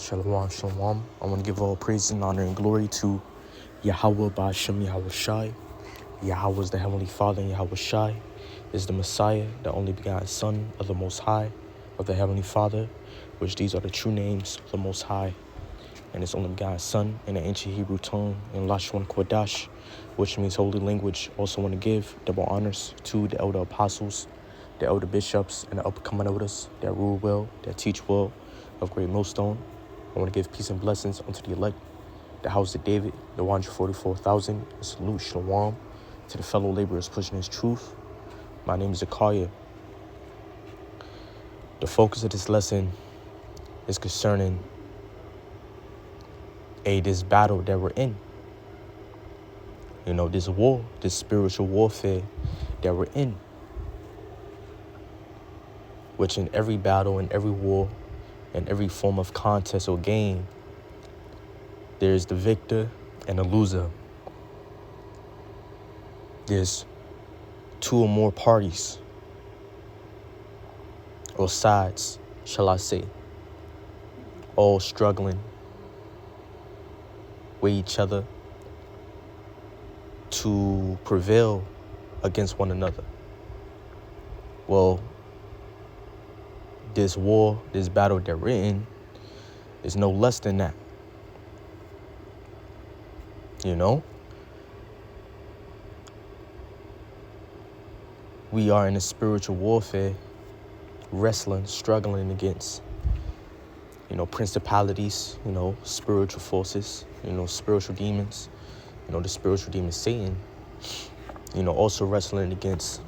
Shalom, shalom. I want to give all praise and honor and glory to Yahweh Ba'ashem Yahweh Shai. Yahweh is the Heavenly Father, and Yahweh Shai is the Messiah, the only begotten Son of the Most High, of the Heavenly Father, which these are the true names of the Most High, and His only begotten Son in the ancient Hebrew tongue, in Lashon Kodash, which means holy language. Also want to give double honors to the elder apostles, the elder bishops, and the upcoming elders that rule well, that teach well of Great Millstone. I want to give peace and blessings unto the elect, the house of David, the 144,000. Salute, shalom, to the fellow laborers pushing His truth. My name is Zakaria. The focus of this lesson is concerning this battle that we're in. This war, this spiritual warfare that we're in. Which in every battle, in every war, in every form of contest or game, there's the victor and the loser. There's two or more parties, or sides, shall I say, all struggling with each other to prevail against one another. Well, this war, this battle that we're in, is no less than that. We are in a spiritual warfare, wrestling, struggling against, principalities, spiritual forces, spiritual demons, the spiritual demon Satan, also wrestling against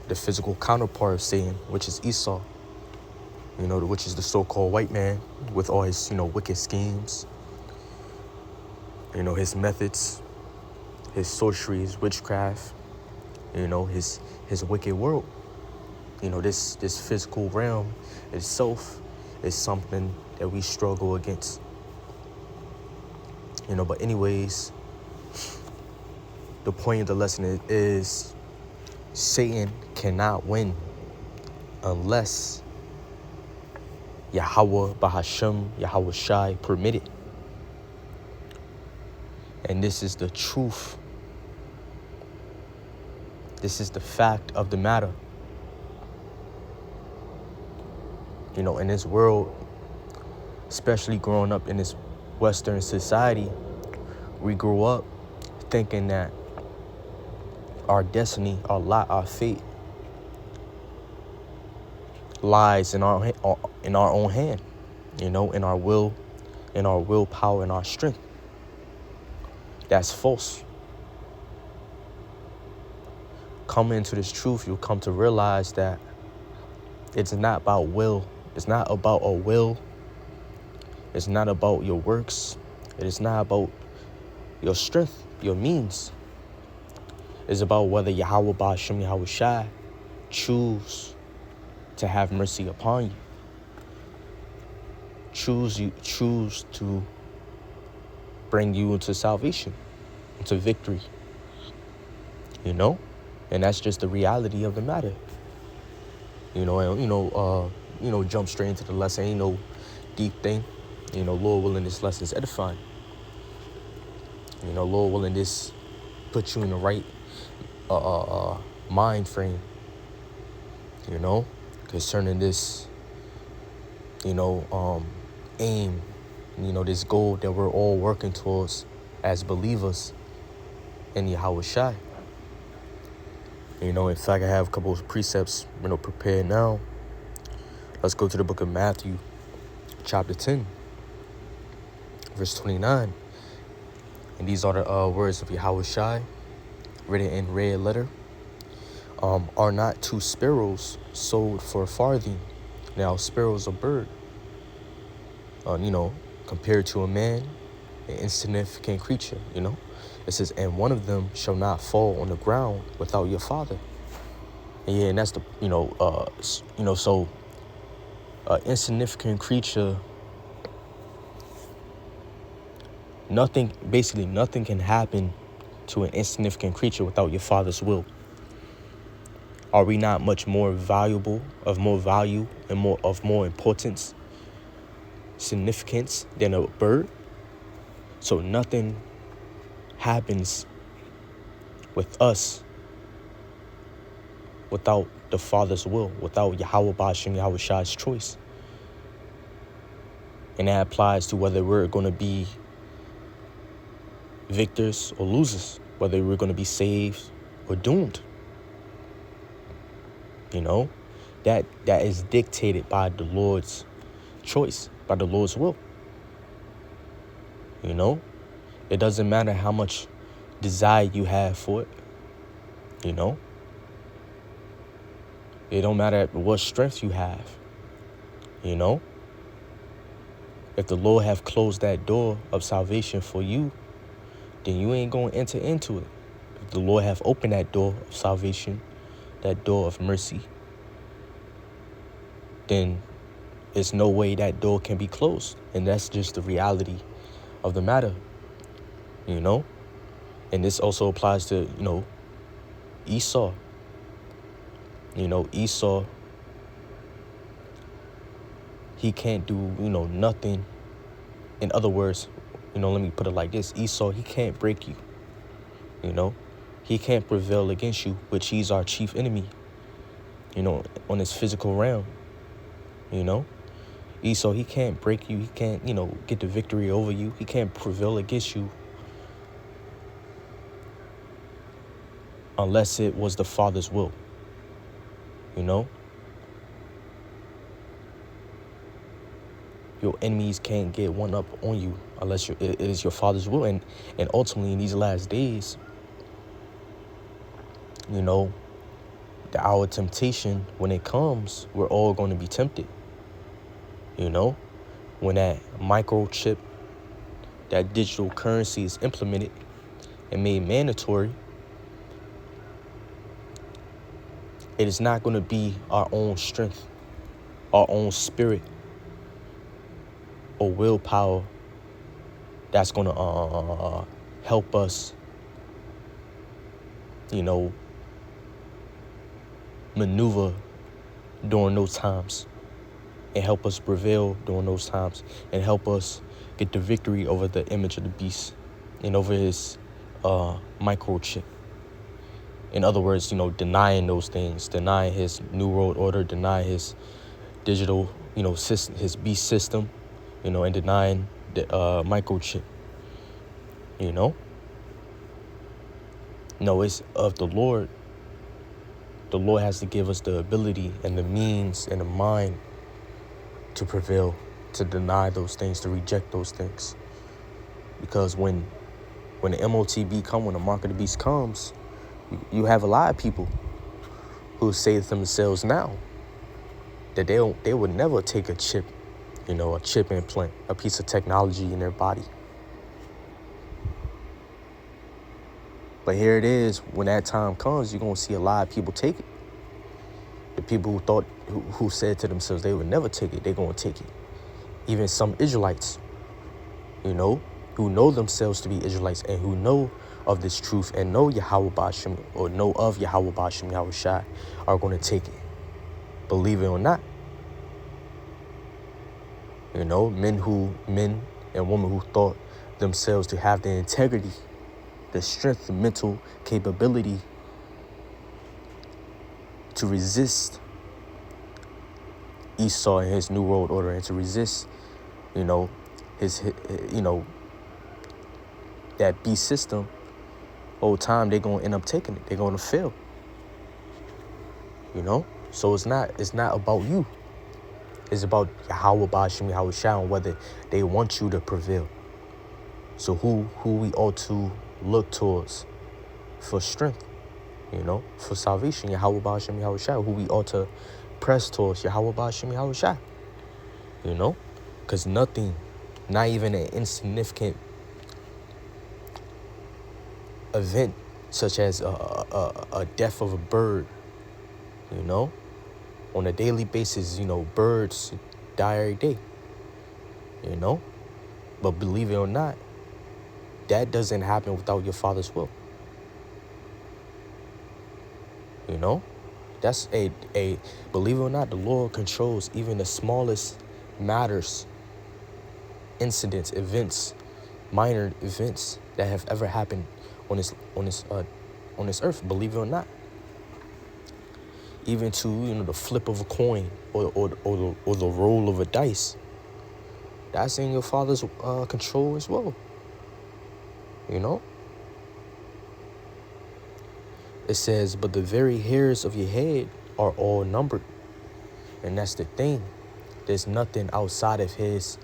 the physical counterpart of Satan, which is Esau, which is the so-called white man with all his, wicked schemes, his methods, his sorcery, his witchcraft, his wicked world. This physical realm itself is something that we struggle against. But anyways, the point of the lesson is Satan cannot win unless Yahweh Ba'ashem Yahweh Shai permit it. And this is the truth. This is the fact of the matter. In this world, especially growing up in this Western society, we grew up thinking that our destiny, our lot, our fate lies in our own hand, in our will, in our willpower, in our strength. That's false. Coming into this truth, you'll come to realize that it's not about will. It's not about a will. It's not about your works. It is not about your strength, your means. It's about whether Yahweh Ba'ashem Yahweh Shai choose to have mercy upon you. Choose to bring you into salvation, into victory. And that's just the reality of the matter. Jump straight into the lesson. Ain't no deep thing. Lord willing, this lesson is edifying. Lord willing, this put you in the right mind frame. Concerning this, aim, this goal that we're all working towards as believers in Yahweh Shai. In fact, I have a couple of precepts, prepared now. Let's go to the book of Matthew, chapter 10, verse 29. And these are the words of Yahweh Shai, written in red letter. Are not two sparrows sold for a farthing? Now, sparrow's a bird. Compared to a man, an insignificant creature, It says, and one of them shall not fall on the ground without your Father. And that's the, so insignificant creature, nothing can happen to an insignificant creature without your Father's will. Are we not much more valuable, of more value, and more importance significance than a bird. So nothing happens with us without the Father's will, without Yahweh Ba'ashem Yahweh Shai's choice. And that applies to whether we're going to be victors or losers, whether we're going to be saved or doomed. You know, that is dictated by the Lord's choice, by the Lord's will. You know, it doesn't matter how much desire you have for it. You know, it don't matter what strength you have. You know, if the Lord have closed that door of salvation for you, then you ain't going to enter into it. If the Lord have opened that door of salvation, that door of mercy, then there's no way that door can be closed. And that's just the reality of the matter, you know? And this also applies to, you know, Esau. You know, Esau, he can't do, you know, nothing. In other words, you know, let me put it like this. Esau, he can't break you, you know? He can't prevail against you, which he's our chief enemy, you know, on this physical realm, you know? Esau, he can't break you. He can't, you know, get the victory over you. He can't prevail against you unless it was the Father's will, you know? Your enemies can't get one up on you unless it is your Father's will. And ultimately in these last days, you know, our temptation, when it comes, we're all going to be tempted. You know, when that microchip, that digital currency is implemented and made mandatory, it is not going to be our own strength, our own spirit, or willpower that's going to help us, you know, maneuver during those times and help us prevail during those times and help us get the victory over the image of the beast and over his microchip. In other words, you know, denying those things, denying his new world order, denying his digital, you know, system, his beast system, you know, and denying the microchip, you know. No, it's of the Lord. The Lord has to give us the ability and the means and the mind to prevail, to deny those things, to reject those things. Because when the MOTB comes, when the mark of the beast comes, you have a lot of people who say to themselves now that they would never take a chip, you know, a chip implant, a piece of technology in their body. But here it is, when that time comes, you're going to see a lot of people take it. The people who said to themselves they would never take it, they're going to take it. Even some Israelites, you know, who know themselves to be Israelites and who know of this truth and know Yahweh Ba'ashem, or know of Yahweh Ba'ashem Yahweh Shai, are going to take it. Believe it or not. You know, men and women who thought themselves to have the integrity, the strength, the mental capability to resist Esau and his new world order, and to resist, you know, his you know, that beast system, whole time they're going to end up taking it. They're going to fail. You know? So it's not about you. It's about Yahweh Ba'ashem Yahweh Shai, and whether they want you to prevail. So who we ought to look towards for strength, you know, for salvation, Yahweh Ba'ashem Yahweh Shai, who we ought to press towards, Yahweh Ba'ashem Yahweh Shai, you know, because nothing, not even an insignificant event such as a death of a bird, you know, on a daily basis, you know, birds die every day, you know, but believe it or not, that doesn't happen without your Father's will. You know, that's a believe it or not, the Lord controls even the smallest matters incidents, events, minor events that have ever happened on this earth, believe it or not. Even to the flip of a coin or the roll of a dice. That's in your Father's control as well. It says, but the very hairs of your head are all numbered. And that's the thing. There's nothing outside of his,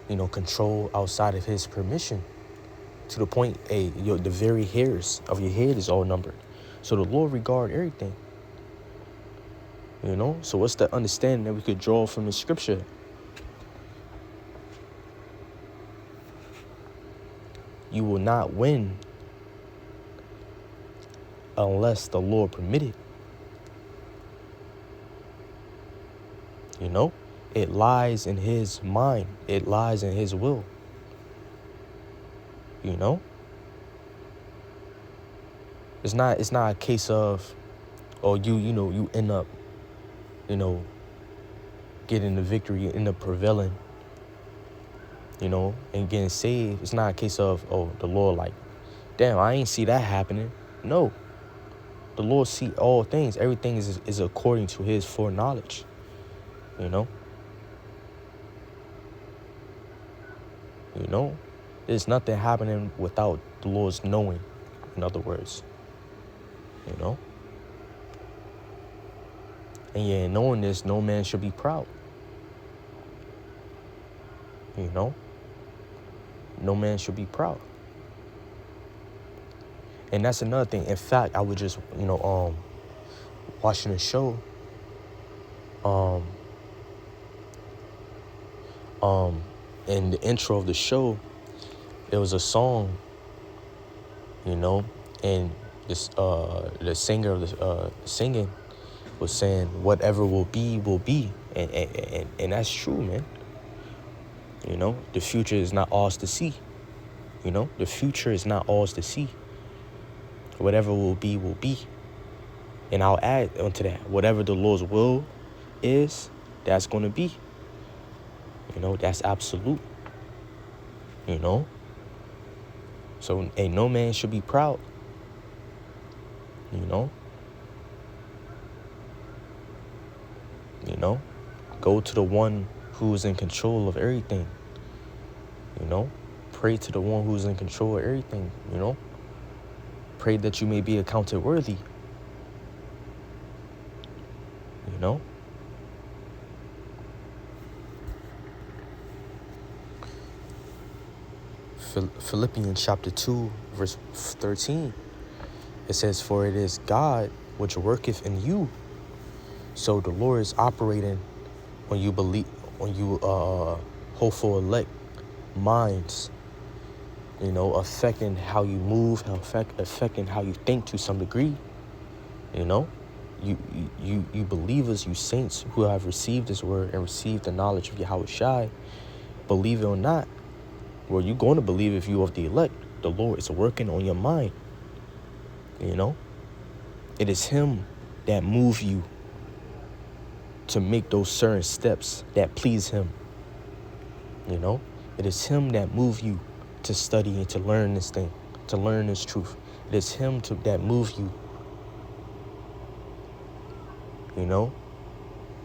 control, outside of his permission. To the point, the very hairs of your head is all numbered. So the Lord regard everything. So what's the understanding that we could draw from the scripture? You will not win unless the Lord permitted. It lies in his mind. It lies in his will. It's not a case of, you end up, getting the victory, you end up prevailing, and getting saved. It's not a case of, the Lord like, damn, I ain't see that happening. No. The Lord see all things. Everything is according to his foreknowledge. There's nothing happening without the Lord's knowing, in other words. And in knowing this, no man should be proud. No man should be proud. And that's another thing. In fact, I was just, watching a show. In the intro of the show, there was a song, and this the singer of the singing was saying, whatever will be, and that's true, man. The future is not ours to see. The future is not ours to see. Whatever will be, will be. And I'll add onto that, whatever the Lord's will is, that's going to be. That's absolute. So, no man should be proud. Go to the one who's in control of everything. Pray to the one who's in control of everything. Pray that you may be accounted worthy. Philippians chapter 2, verse 13. It says, for it is God which worketh in you. So the Lord is operating when you believe, when you hopeful elect minds, affecting how you move, affecting how you think to some degree. You believers, you saints who have received this word and received the knowledge of Yahweh Shai, believe it or not, well, you're going to believe if you of the elect. The Lord is working on your mind. It is him that move you to make those certain steps that please him. It is him that move you to study and to learn this thing, to learn this truth. It is him that move you,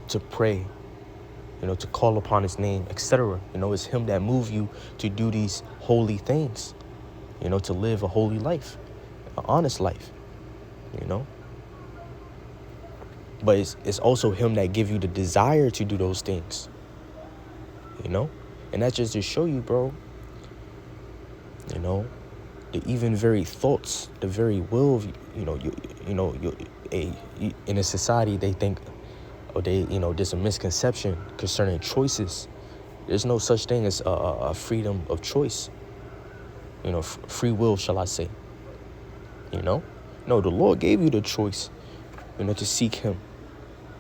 to pray, to call upon his name, etc. It's him that move you to do these holy things, to live a holy life, an honest life, But it's also him that give you the desire to do those things, And that's just to show you, bro, the even very thoughts, the very will of, in a society, they think, or there's a misconception concerning choices. There's no such thing as a freedom of choice, free will, shall I say, No, the Lord gave you the choice, to seek him.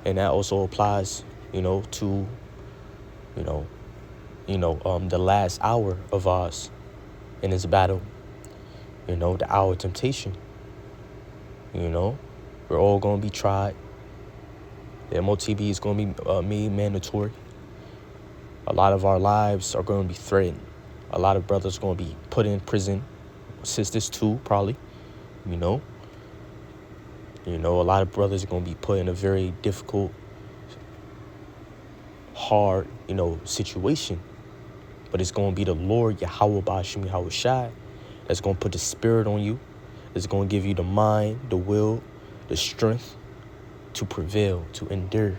And that also applies, to, the last hour of ours in this battle, the hour of temptation. We're all going to be tried. The MOTB is going to be made mandatory. A lot of our lives are going to be threatened, A lot of brothers going to be put in prison. Sisters too, probably. You know, a lot of brothers are going to be put in a very difficult, hard, situation. But it's going to be the Lord, Yahweh Ba'ashem Yahweh Shai, that's going to put the spirit on you. It's going to give you the mind, the will, the strength to prevail, to endure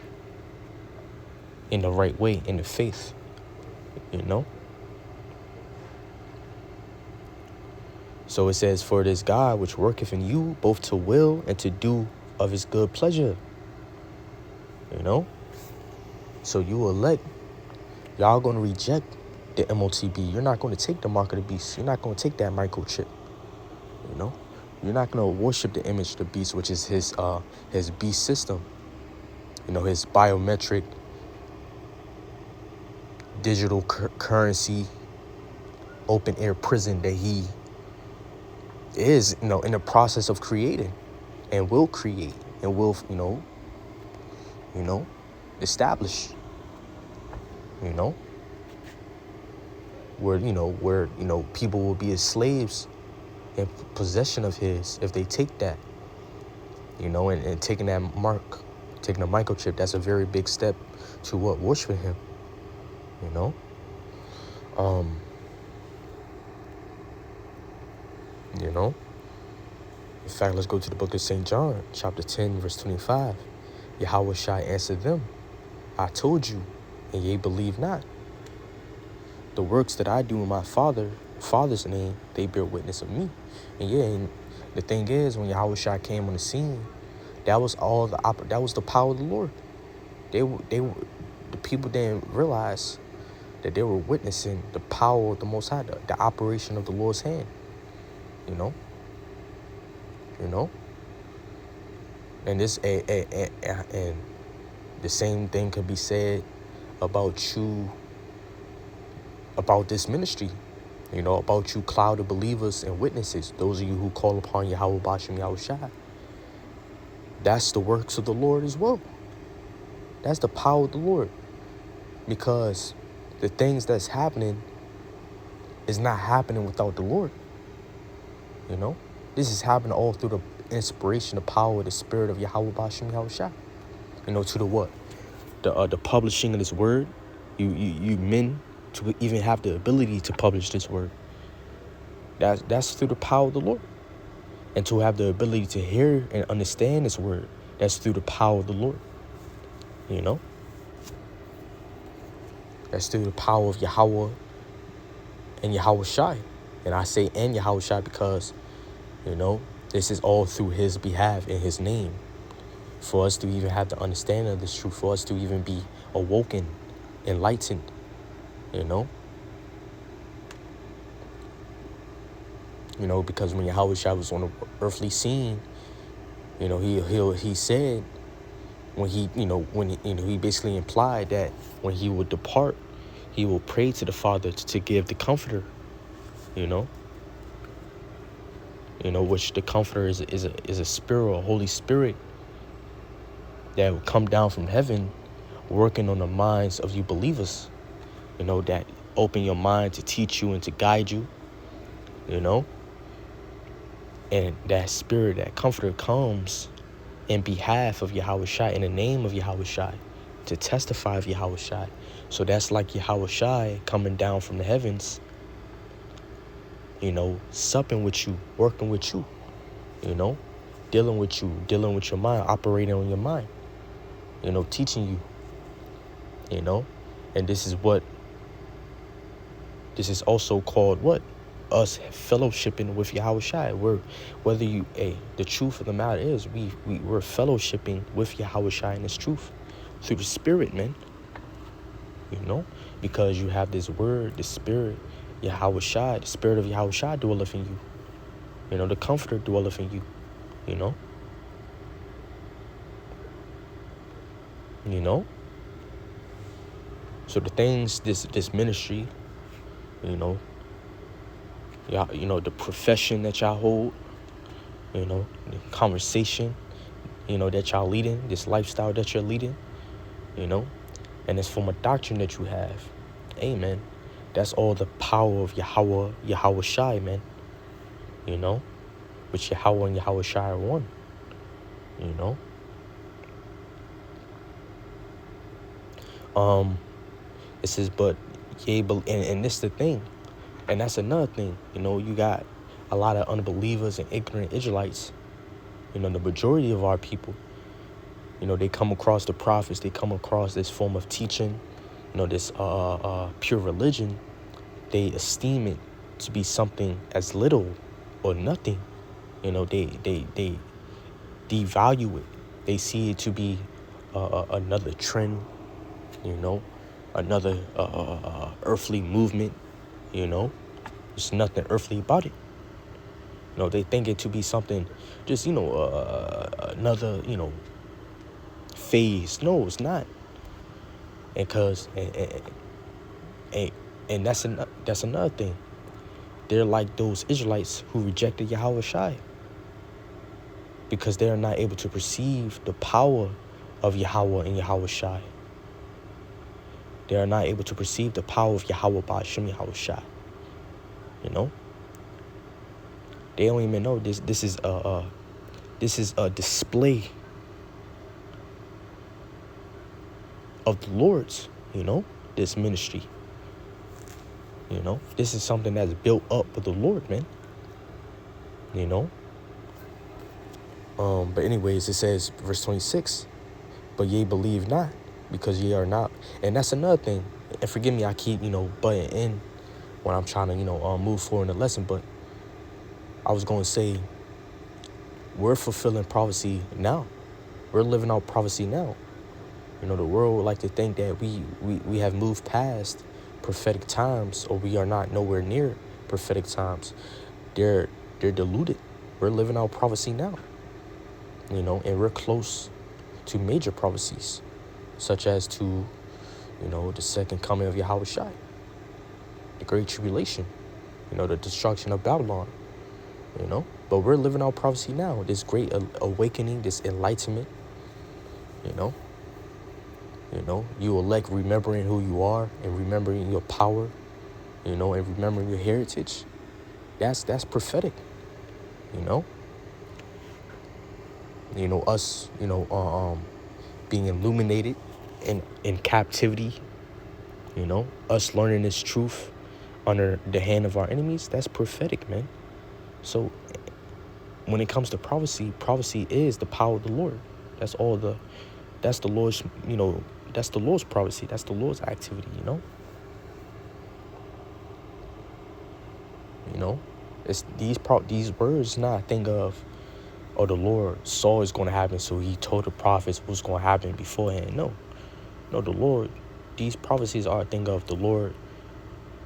in the right way, in the faith, So it says, for it is God which worketh in you both to will and to do of his good pleasure. So you elect, y'all going to reject the MOTB. You're not going to take the mark of the beast. You're not going to take that microchip. You're not going to worship the image of the beast, which is his beast system. His biometric digital currency open air prison that he is, in the process of creating and will create and will, establish, where people will be his slaves in possession of his if they take that, and taking that mark, taking a microchip. That's a very big step to worship him, In fact, let's go to the book of St. John, chapter 10, verse 25. Yahweh Shai answered them, I told you, and ye believe not. The works that I do in my Father's name, they bear witness of me. And the thing is, when Yahweh Shai came on the scene, that was the power of the Lord. The people didn't realize that they were witnessing the power of the Most High, the operation of the Lord's hand. And this and the same thing could be said about you, about this ministry, about you cloud of believers and witnesses, those of you who call upon Yahweh Ba'ashem Yahweh Shai. That's the works of the Lord as well. That's the power of the Lord. Because the things that's happening is not happening without the Lord. This is happening all through the inspiration, the power, the spirit of Yahweh Ba'ashem Yahweh Shai. To the what? The publishing of this word. You men to even have the ability to publish this word. That's through the power of the Lord. And to have the ability to hear and understand this word, that's through the power of the Lord. That's through the power of Yahweh and Yahweh Shai. And I say and Yahweh Shai because, this is all through his behalf in his name. For us to even have the understanding of this truth, for us to even be awoken, enlightened, because when Yahweh Shai was on the earthly scene, he said, when he basically implied that when he would depart, he will pray to the Father to give the Comforter, which the Comforter is a spirit, a Holy Spirit that will come down from heaven, working on the minds of you believers, that open your mind to teach you and to guide you, and that spirit, that Comforter comes in behalf of Yahweh Shai, in the name of Yahweh Shai, to testify of Yahweh Shai. So that's like Yahweh Shai coming down from the heavens, supping with you, working with you, dealing with you, dealing with your mind, operating on your mind, teaching you, and this is also called what? Us fellowshipping with Yahweh Shai. The truth of the matter is we're fellowshipping with Yahweh Shai in this truth through the Spirit, man. Because you have this word, the Spirit, Yahweh Shai, the Spirit of Yahweh Shai dwelleth in you. The Comforter dwelleth in you. So the things, this ministry, the profession that y'all hold, the conversation, that y'all leading, this lifestyle that you're leading, and this form of doctrine that you have. Amen. That's all the power of Yahweh Shai, man. You know, which Yahweh and Yahweh Shai are one. You know. It says, but and this is the thing, and that's another thing. You know, you got a lot of unbelievers and ignorant Israelites. You know, the majority of our people, you know, they come across the prophets, they come across this form of teaching, you know, this pure religion. They esteem it to be something as little or nothing. You know, they devalue it. They see it to be another trend, you know, another earthly movement, you know. There's nothing earthly about it. You know, they think it to be something just, you know, another, you know, phase. No, it's not. And that's another thing. They're like those Israelites who rejected Yahweh Shai, because they are not able to perceive the power of Yahweh and Yahweh Shai. They are not able to perceive the power of Yahweh Ba'ashem Yahweh Shai. You know, they don't even know this. This is a display of the Lord's. You know, this ministry. You know, this is something that's built up with the Lord, man. You know. But anyways, it says, verse 26, but ye believe not, because ye are not. And that's another thing. And forgive me, I keep, you know, butting in when I'm trying to, you know, move forward in the lesson. But I was going to say, we're fulfilling prophecy now. We're living out prophecy now. You know, the world would like to think that we have moved past prophetic times, or we are not nowhere near prophetic times. They're deluded. We're living out prophecy now. You know, and we're close to major prophecies, such as to, you know, the second coming of Yahweh Shai, the great tribulation, you know, the destruction of Babylon, you know. But we're living out prophecy now, this great awakening, this enlightenment, you know. You know, you elect remembering who you are and remembering your power, you know, and remembering your heritage. That's prophetic, you know. You know, us, you know, being illuminated in captivity, you know, us learning this truth under the hand of our enemies, that's prophetic, man. So when it comes to prophecy, prophecy is the power of the Lord. That's the Lord's, you know, that's the Lord's prophecy. That's the Lord's activity, you know. You know, it's these words not a thing of, oh, the Lord saw it's going to happen, so he told the prophets what's going to happen beforehand. No, the Lord, these prophecies are a thing of the Lord,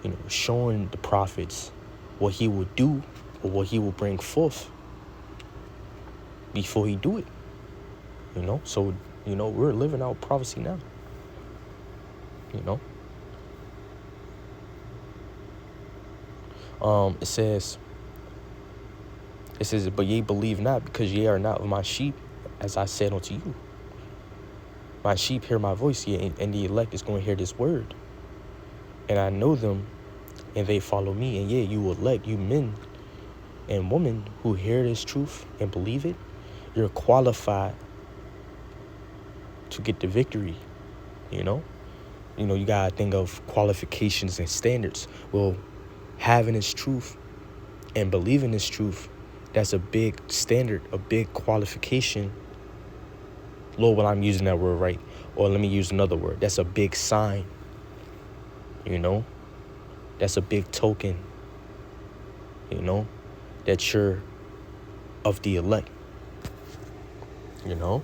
you know, showing the prophets what he will do or what he will bring forth before he do it. You know, so, you know, we're living out prophecy now. You know. It says, but ye believe not, because ye are not of my sheep, as I said unto you. My sheep hear my voice, and the elect is going to hear this word. And I know them, and they follow me. And you elect, you men and women who hear this truth and believe it, you're qualified to get the victory, you know. You know, you got to think of qualifications and standards. Well, having this truth and believing this truth, that's a big standard, a big qualification. Lord, well, I'm using that word right. Or let me use another word. That's a big sign, you know. That's a big token, you know, that you're of the elect, you know.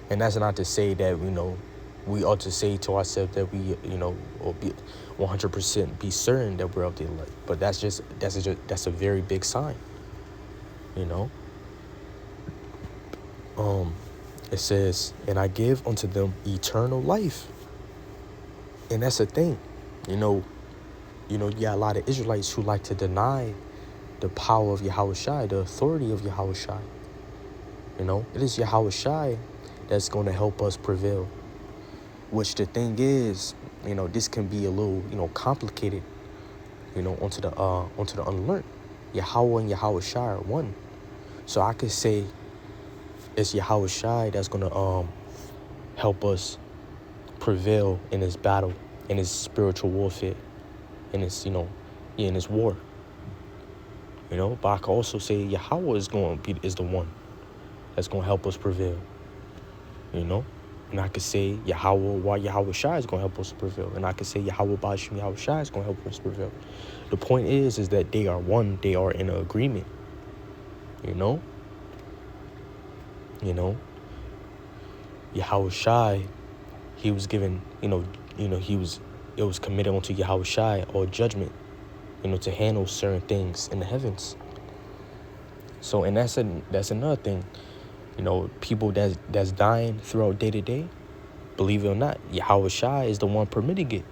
And that's not to say that, you know, we ought to say to ourselves that we, you know, or be 100% be certain that we're of the elect. But that's a very big sign, you know. It says, and I give unto them eternal life. And that's the thing, you know, you got a lot of Israelites who like to deny the power of Yahweh Shai, the authority of Yahweh Shai. You know, it is Yahweh Shai that's going to help us prevail. Which the thing is, this can be a little, complicated, onto the unlearned. Yahweh and Yahweh Shai are one. So I could say it's Yahweh Shai that's going to help us prevail in this battle, in this spiritual warfare, in this, in this war. But I could also say Yahweh is the one that's going to help us prevail. And I could say Yahweh Shai is going to help us prevail. And I could say Yahweh Ba'ashem Yahweh Shai is going to help us prevail. The point is that they are one. They are in an agreement. Yahweh Shai, he was given, it was committed onto Yahweh Shai or judgment, to handle certain things in the heavens. So, and that's another thing. People that's dying throughout day to day, believe it or not, Yahweh Shai is the one permitting it.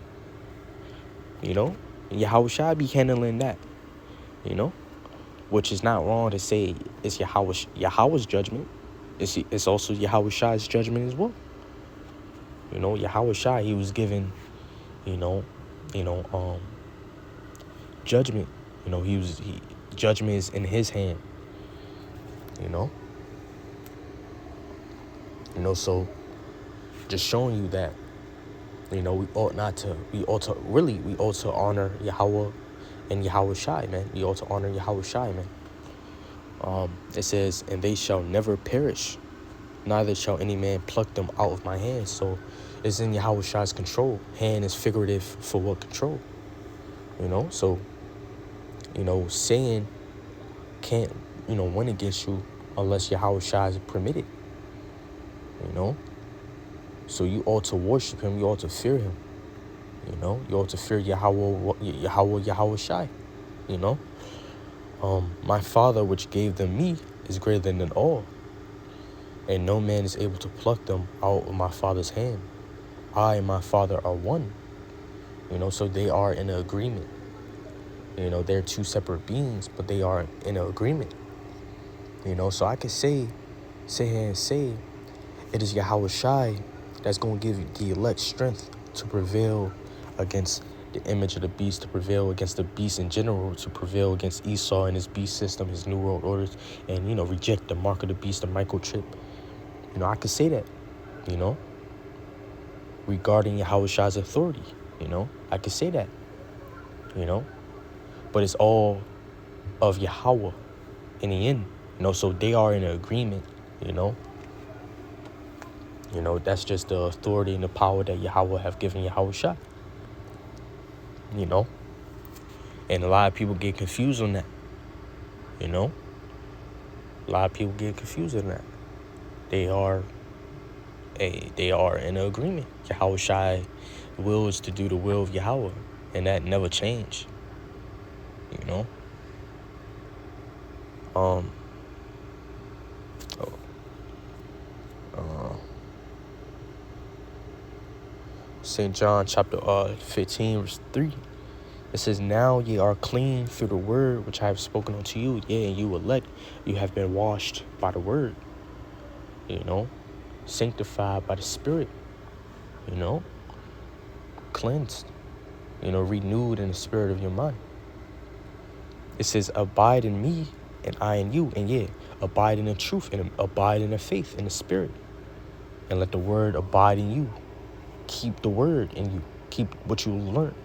Yahweh Shai be handling that. Which is not wrong to say it's Yahweh's judgment. It's also Yahweh Shai's judgment as well. Yahweh Shai, he was given, judgment. Judgment is in his hand. So just showing you that, we ought to honor Yahweh and Yahweh Shai, man. We ought to honor Yahweh Shai, man. It says, and they shall never perish, neither shall any man pluck them out of my hand. So it's in Yahweh Shai's control. Hand is figurative for what control? So, Satan can't, win against you unless Yahweh Shai is permitted. So you ought to worship him. You ought to fear him. You ought to fear Yahweh Shai. My Father, which gave them me, is greater than all, and no man is able to pluck them out of my Father's hand. I and my Father are one. So they are in an agreement. They're two separate beings, but they are in an agreement. So I could say here and say, it is Yahweh Shai that's going to give the elect strength to prevail against the image of the beast, to prevail against the beast in general, to prevail against Esau and his beast system, his new world orders, and, reject the mark of the beast, the microchip. I could say that, regarding Yahweh Shai's authority, I could say that, but it's all of Yahweh in the end, so they are in an agreement, that's just the authority and the power that Yahweh have given Yahweh Shai, and a lot of people get confused on that, a lot of people get confused on that. They are in an agreement. Yahweh Shai will is to do the will of Yahweh, and that never change. St. John chapter 15 verse 3. It says, now ye are clean through the word which I have spoken unto you. Yea, and you elect, you have been washed by the word. Sanctified by the Spirit. Cleansed. Renewed in the spirit of your mind. It says, abide in me and I in you. And abide in the truth and abide in the faith in the spirit. And let the word abide in you. Keep the word in you. Keep what you learned.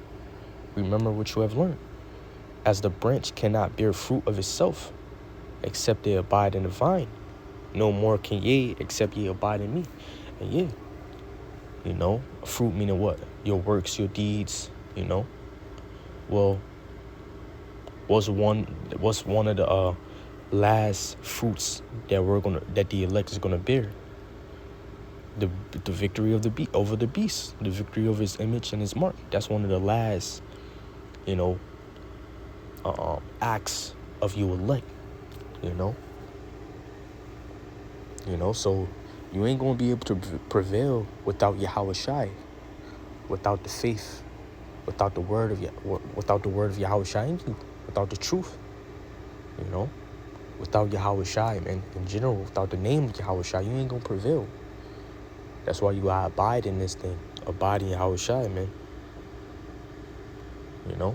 Remember what you have learned. As the branch cannot bear fruit of itself, except they abide in the vine, no more can ye, except ye abide in me. And fruit meaning what? Your works, your deeds, Well, what's one of the last fruits that the elect is gonna bear? The victory of over the beast, the victory over his image and his mark. That's one of the last, acts of you elect, so you ain't gonna be able to prevail without Yahweh Shai, without the faith, without the word of Yahweh Shai in you, without the truth, without Yahweh Shai, man, in general, without the name of Yahweh Shai, you ain't gonna prevail. That's why you gotta abide in this thing. Abide in Yahweh Shai, man. You know?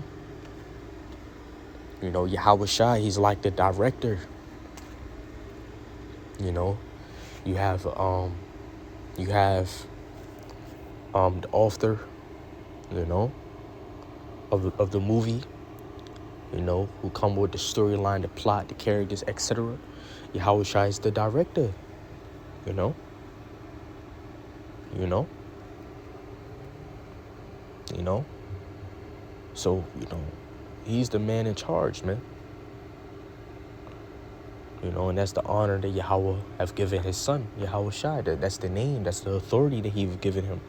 You know, Yahweh Shai, he's like the director. You know? You have the author, you know, of the movie, you know, who come with the storyline, the plot, the characters, etc. Yahweh Shai is the director, you know. You know. So, you know, he's the man in charge, man. You know, and that's the honor that Yahweh have given his son, Yahweh Shai. That's the name, that's the authority that he's given him.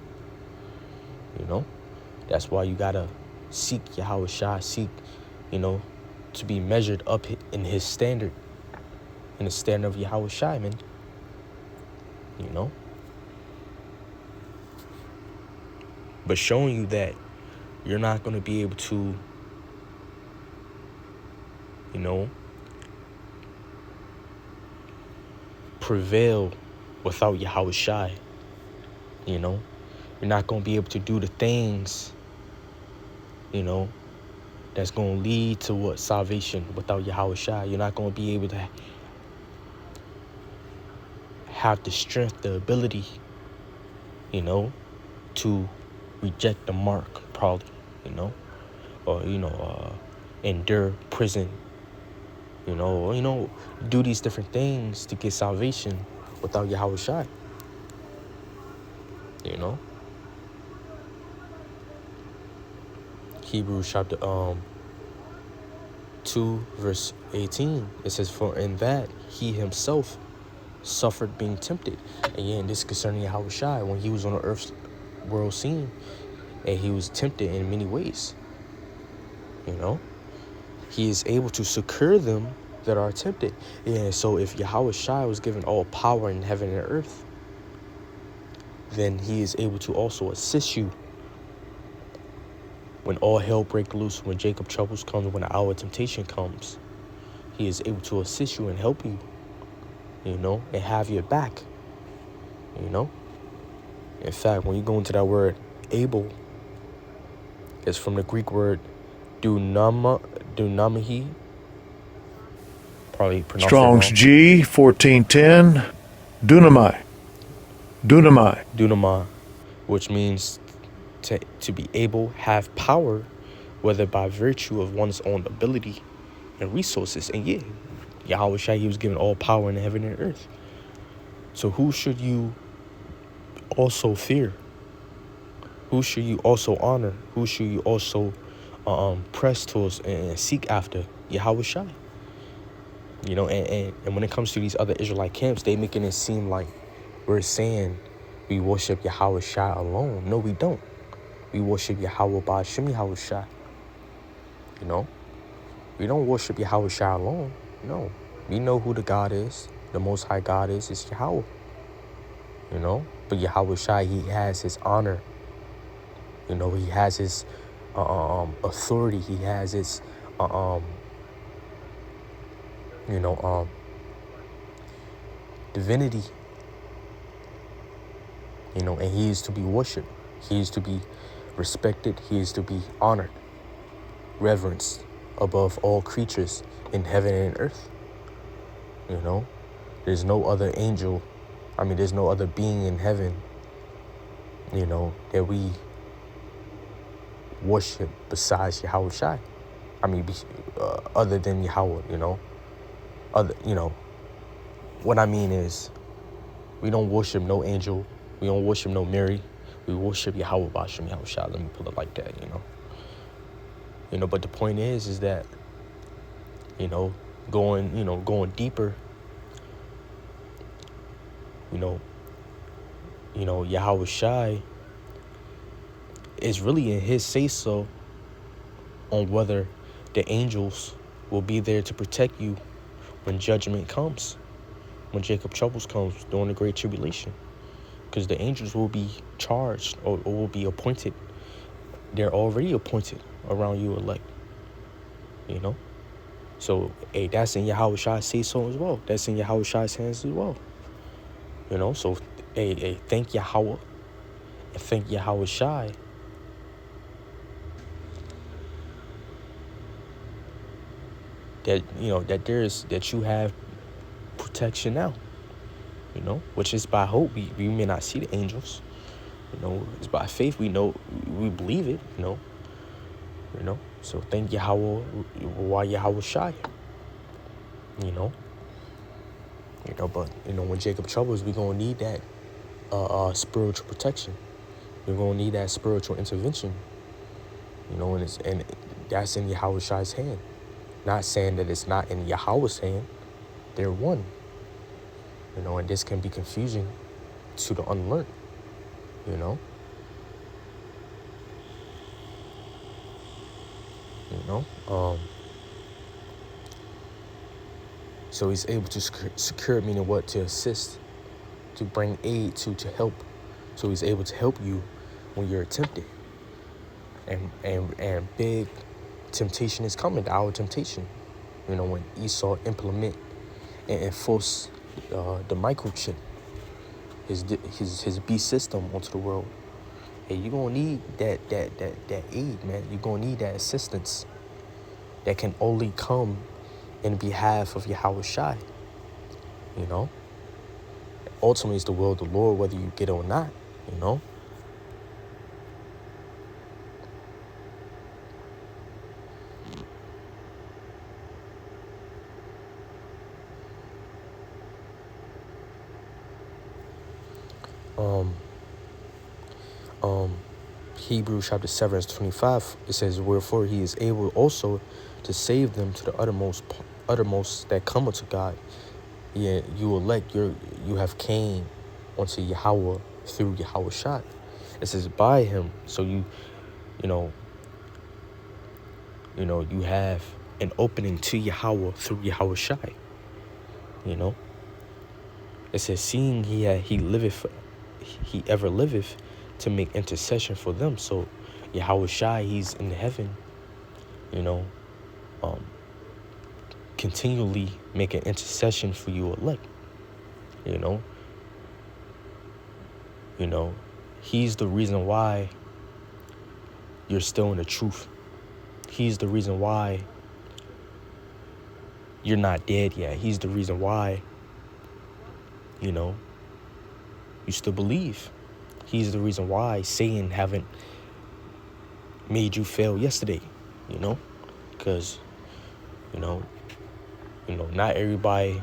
You know, that's why you gotta seek Yahweh Shai, seek, you know, to be measured up in his standard, in the standard of Yahweh Shai, man. You know, but showing you that you're not gonna be able to, you know, prevail without Yahweh Shai. You know, you're not gonna be able to do the things, you know, that's gonna lead to what? Salvation without Yahweh Shai. You're not gonna be able to have the strength, the ability, you know, to reject the mark, probably, you know, or, you know, endure prison, you know, do these different things to get salvation without Yahweh Shai, you know. Hebrews chapter 2 verse 18, it says, for in that he himself suffered being tempted. And yeah, and this is concerning Yahweh Shai when he was on the earth's world scene, and he was tempted in many ways. You know, he is able to succor them that are tempted. Yeah, so if Yahweh Shai was given all power in heaven and earth, then he is able to also assist you when all hell breaks loose, when Jacob troubles comes, when the hour of temptation comes. He is able to assist you and help you, you know, and have your back, you know. In fact, when you go into that word able, it's from the Greek word dunamahi. Probably pronounced Strong's it wrong. G 1410, dunamai. Dunamai, which means to be able, have power, whether by virtue of one's own ability and resources. And yeah, Yahweh Shai, he was given all power in heaven and earth. So who should you also fear? Who should you also honor? Who should you also press towards and seek after? Yahweh Shai. You know, and when it comes to these other Israelite camps, they making it seem like we're saying we worship Yahweh Shai alone. No, we don't. We worship Yahweh Ba'ashem Yahweh Shai. You know, we don't worship Yahweh Shai alone. No, we know who the God is. The Most High God is Yahweh. You know, but Yahweh Shai, he has his honor. You know, he has his authority. He has his divinity. You know, and he is to be worshipped. He is to be respected. He is to be honored, reverenced above all creatures in heaven and earth. You know, there's no other angel. There's no other being in heaven, you know, that we worship besides Yahweh Shai. Other than Yahweh, you know. What I mean is, we don't worship no angel. We don't worship no Mary. We worship Yahweh Ba'ashem Yahweh Shai. Let me put it like that, you know. You know, but the point is that, you know, going deeper, you know, Yahweh Shai is really in his say-so on whether the angels will be there to protect you when judgment comes, when Jacob troubles comes during the Great Tribulation. Because the angels will be charged or will be appointed. They're already appointed around you elect, you know. So, hey, that's in Yahweh Shai's say-so as well. That's in Yahweh Shai's hands as well. You know, so thank Yahweh and thank Yahweh Shai that that you have protection now, which is by hope. We may not see the angels, it's by faith. We believe it, so thank Yahweh, why Yahweh Shai, but when Jacob troubles, we're gonna need that spiritual protection. We're gonna need that spiritual intervention, and that's in Yahweh Shai's hand. Not saying that it's not in Yahweh's hand. They're one, and this can be confusing to the unlearned, So he's able to secure, meaning what? To assist, to bring aid, to help. So he's able to help you when you're tempted. And big temptation is coming, our temptation. When Esau implement and enforce the microchip, his beast system onto the world. Hey, you're gonna need that aid, man. You're gonna need that assistance that can only come in behalf of Yahweh Shai. Ultimately, it's the will of the Lord, whether you get it or not. Hebrews chapter 7 verse 25, it says, wherefore he is able also to save them to the uttermost that come unto God. Yeah, you elect, you have came unto Yahweh through Yahweh Shai. It says by him. So you have an opening to Yahweh through Yahweh Shai. It says, seeing he ever liveth to make intercession for them. So Yahweh Shai, he's in heaven, continually making intercession for you elect. He's the reason why you're still in the truth. He's the reason why you're not dead yet. He's the reason why, you still believe. He's the reason why Satan haven't made you fail yesterday, because, not everybody,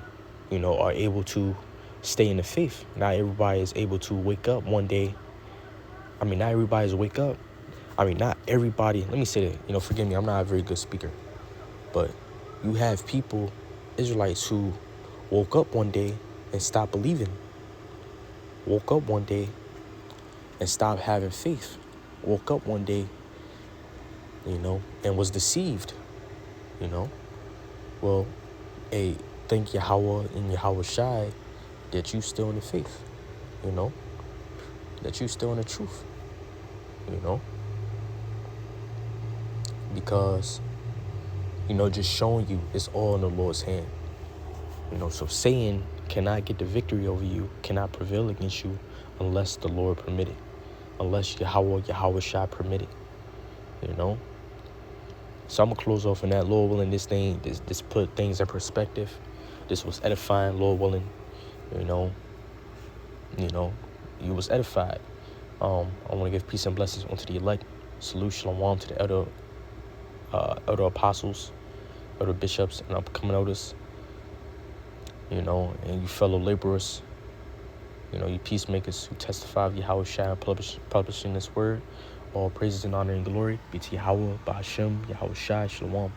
are able to stay in the faith. Not everybody is able to wake up one day. Not everybody's wake up. Not everybody, let me say that, forgive me, I'm not a very good speaker, but you have people, Israelites, who woke up one day and stopped believing. Woke up one day and stopped having faith. Woke up one day, and was deceived, Well, hey, thank Yahweh and Yahweh Shai that you still in the faith, that you still in the truth, because, just showing you it's all in the Lord's hand. So Satan cannot get the victory over you, cannot prevail against you unless the Lord permit it, unless Yahweh Shai permit it, So I'm going to close off on that. Lord willing, this put things in perspective. This was edifying, Lord willing, you was edified. I want to give peace and blessings unto the elect. Salute, shalom to the elder apostles, elder bishops, and upcoming elders, and you fellow laborers, you peacemakers who testify of Yahweh Shai and publishing this word. All praises and honor and glory be to Yahweh, Ba'ashem, Yahweh Shai, shalom.